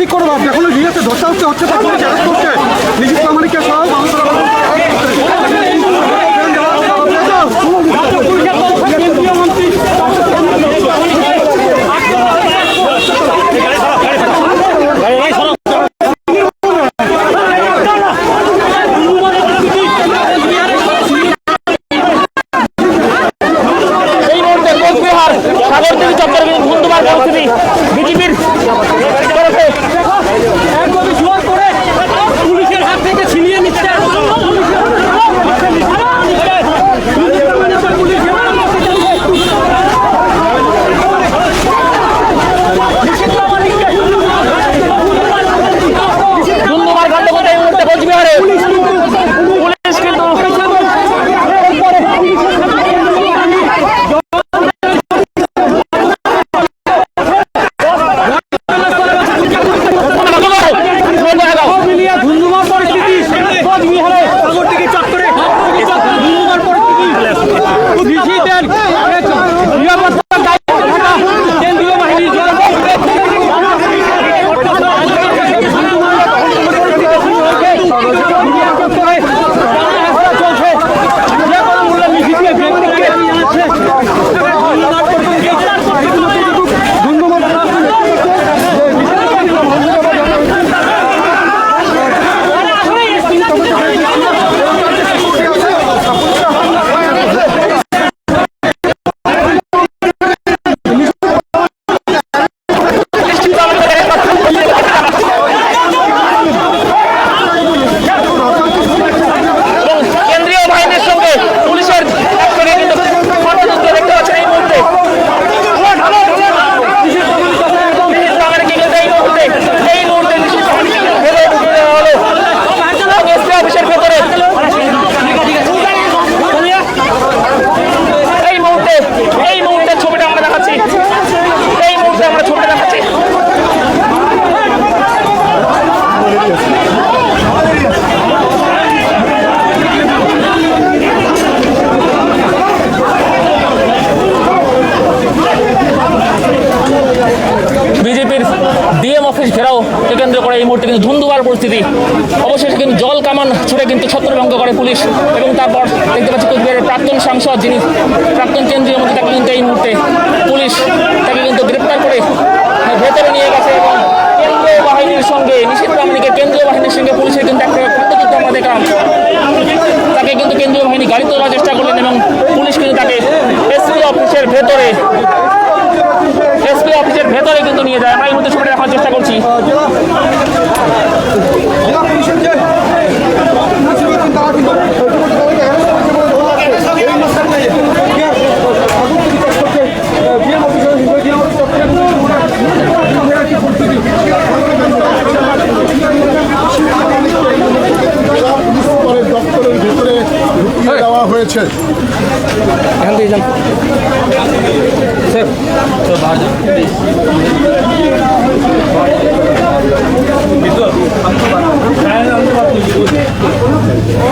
ঠিক করে দাও। এখন গিয়েছে ধরতে হচ্ছে নিজের প্রামাণিককে সহ কেন্দ্রীয় মন্ত্রী ঘেরাও কেন্দ্র করে এই মুহূর্তে কিন্তু ধুন্ধুমার পরিস্থিতি। অবশেষে কিন্তু জল কামান ছুটে কিন্তু ছত্রভঙ্গ করে পুলিশ এবং তারপর দেখতে পাচ্ছি কোচবিহারের প্রাক্তন সাংসদ যিনি প্রাক্তন কেন্দ্রীয় মন্ত্রী তাকে কিন্তু এই মুহূর্তে পুলিশ তাকে কিন্তু গ্রেপ্তার করে ভেতরে নিয়ে গেছে এবং কেন্দ্রীয় বাহিনীর সঙ্গে নিষিদ্ধ প্রামাণিকের কেন্দ্রীয় বাহিনীর সঙ্গে পুলিশের কিন্তু একটা খণ্ডযুদ্ধ আমরা দেখলাম। তাকে কিন্তু কেন্দ্রীয় বাহিনী গাড়ি তোলার চেষ্টা করলেন এবং পুলিশ কিন্তু তাকে এসপি অফিসের ভেতরে কিন্তু নিয়ে যায়। আমরা এই মুহূর্তে ছবিটা দেখার চেষ্টা করছি। দপ্তরের ভেতরে ঢুকিয়ে দেওয়া হয়েছে। এখান থেকে যান স্যার,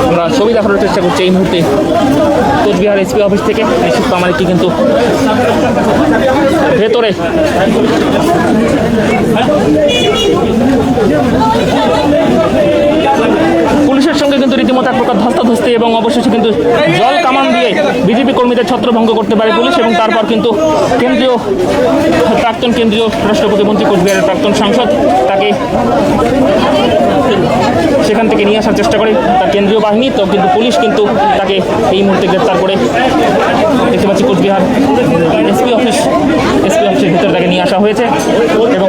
আমরা ছবি দেখানোর চেষ্টা করছি এই মুহূর্তে কোচবিহার এসপি অফিস থেকে নিশ্চিত প্রামাণিককে কিন্তু ভেতরে পুলিশের সঙ্গে কিন্তু রীতিমতো এক প্রকার ধস্তাধস্তি এবং অবশেষে কিন্তু জল কামান দিয়ে বিজেপি কর্মীদের ছত্রভঙ্গ করতে পারে পুলিশ এবং তারপর কিন্তু প্রাক্তন কেন্দ্রীয় রাষ্ট্র প্রতিমন্ত্রী কোচবিহারের প্রাক্তন সাংসদ তাকে সেখান থেকে নিয়ে আসার চেষ্টা করে তার কেন্দ্রীয় বাহিনী। তো কিন্তু পুলিশ কিন্তু তাকে এই মুহূর্তে গ্রেপ্তার করে দেখতে পাচ্ছি কোচবিহার এসপি অফিসের ভিতরে তাকে নিয়ে আসা হয়েছে এবং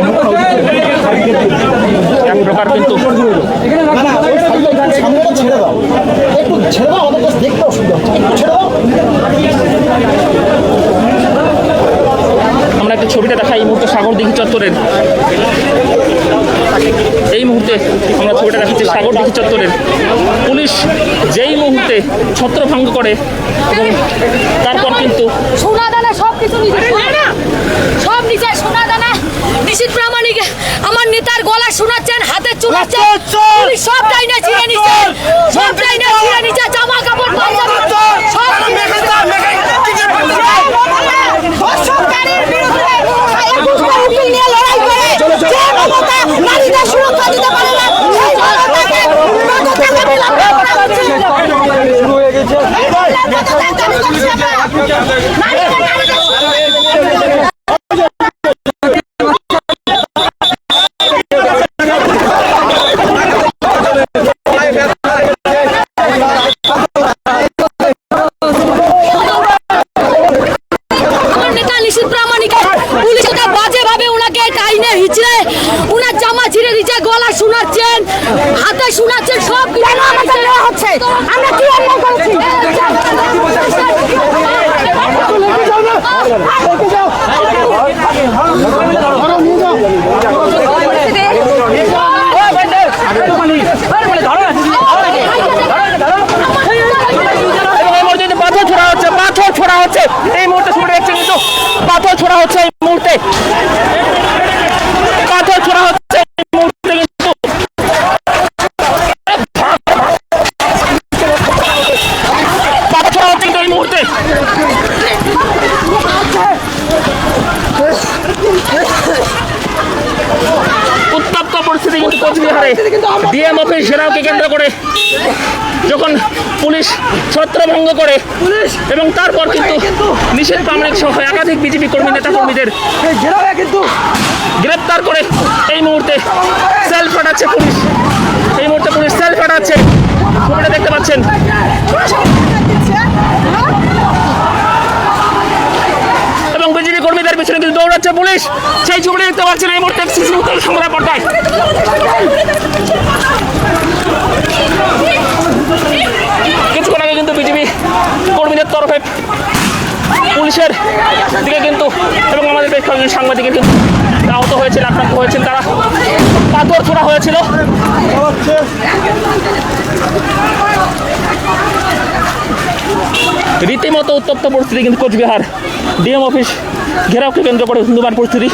এক প্রকার কিন্তু আমরা একটা ছবিটা দেখাই এই মুহূর্তে সাগরদিঘি চত্বরের। এই মুহূর্তে আমরা ছবিটা দেখাচ্ছি সাগরদিঘি চত্বরের। পুলিশ যেই মুহূর্তে ছত্রভঙ্গ করে এবং তারপর কিন্তু সোনা দানা সব কিছু সব নিচে সোনা দানা নিশিত প্রামাণিক আমার নেতার গলা শোনাচ্ছেন, হাতে চুলাচ্ছেন, পুলিশ সবটাই না ছিঁড়ে নিচ্ছে, সবটাই না ছিঁড়ে নিচ্ছে, জামা কাপড় পাঞ্জাবি সব সরকারের বিরুদ্ধে নিয়ে লড়াই করে যে মমতা নারী শোনাচ্ছেন সব কেন আমাদের নেওয়া হচ্ছে? আমরা কি অন্যায় করেছি? পাথর ছোড়া হচ্ছে এই মুহূর্তে, শুনে দেখছেন কিন্তু পাথর ছোড়া হচ্ছে এই মুহূর্তে, পাথর ছোড়া হচ্ছে এই মুহূর্তে কিন্তু পাথর ছোড়া হচ্ছে কিন্তু এই মুহূর্তে। উত্তপ্ত পরিস্থিতি কিন্তু কোচবিহারে ডিএম অফিস ঘেরাওকে কেন্দ্র করে যখন পুলিশ ছত্রভঙ্গ করে এবং তারপর কিন্তু নিষেধ প্রামাণিক সহ একাধিক বিজেপি কর্মী নেতা কর্মীদের গ্রেপ্তার করে এই মুহূর্তে সেল ফাটাচ্ছে পুলিশ, এই মুহূর্তে পুলিশ সেল ফাটাচ্ছে, ছবিটা দেখতে পাচ্ছেন। এবং বিজেপি কর্মীদের পিছনে কিন্তু দৌড়াচ্ছে পুলিশ, সেই ছবিটা দেখতে পাচ্ছেন এই মুহূর্তে সংবাদ পর্দায়। কিছুক্ষণ আগে কিন্তু বিজেপি কর্মীদের তরফে পুলিশের দিকে কিন্তু এবং আমাদের বেশ কয়েকজন সাংবাদিকের কিন্তু আহত হয়েছিল, আক্রান্ত হয়েছিল, তারা পাথর ছোড়া হয়েছিল। রীতিমতো উত্তপ্ত পরিস্থিতি কিন্তু কোচবিহার ডিএম অফিস ঘেরাওকে কেন্দ্র করে ধুন্ধুমার পরিস্থিতি।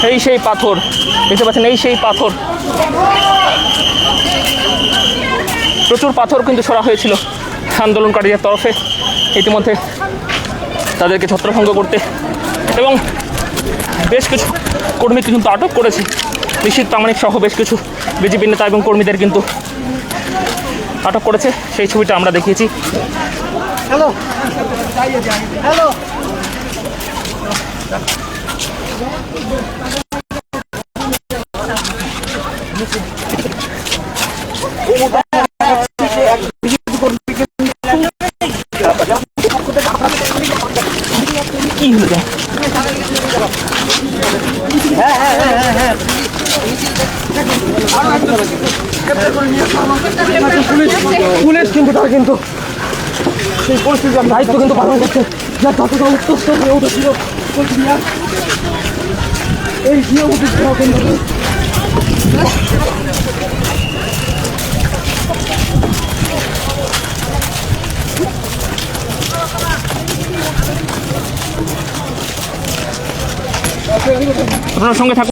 এই সেই পাথর দেখতে পাচ্ছেন, এই সেই পাথর, প্রচুর পাথর কিন্তু ছোড়া হয়েছিল আন্দোলনকারীদের তরফে ইতিমধ্যে তাদেরকে ছত্রভঙ্গ করতে, এবং বেশ কিছু কর্মীকে কিন্তু আটক করেছে নিষিদ্ধ প্রামাণিক সহ বেশ কিছু বিজেপি নেতা এবং কর্মীদের কিন্তু আটক করেছে, সেই ছবিটা আমরা দেখিয়েছি। হ্যালো হ্যালো কি হলো? পুলিশ কিন্তু তারা কিন্তু সেই পরিস্থিতি দায়িত্ব কিন্তু পালন করছে, যা ততটা উত্তপ্ত হয়ে উঠেছিল এই জিও অফিস ঘেরাও কেন্দ্র। আপনার সঙ্গে থাকুন।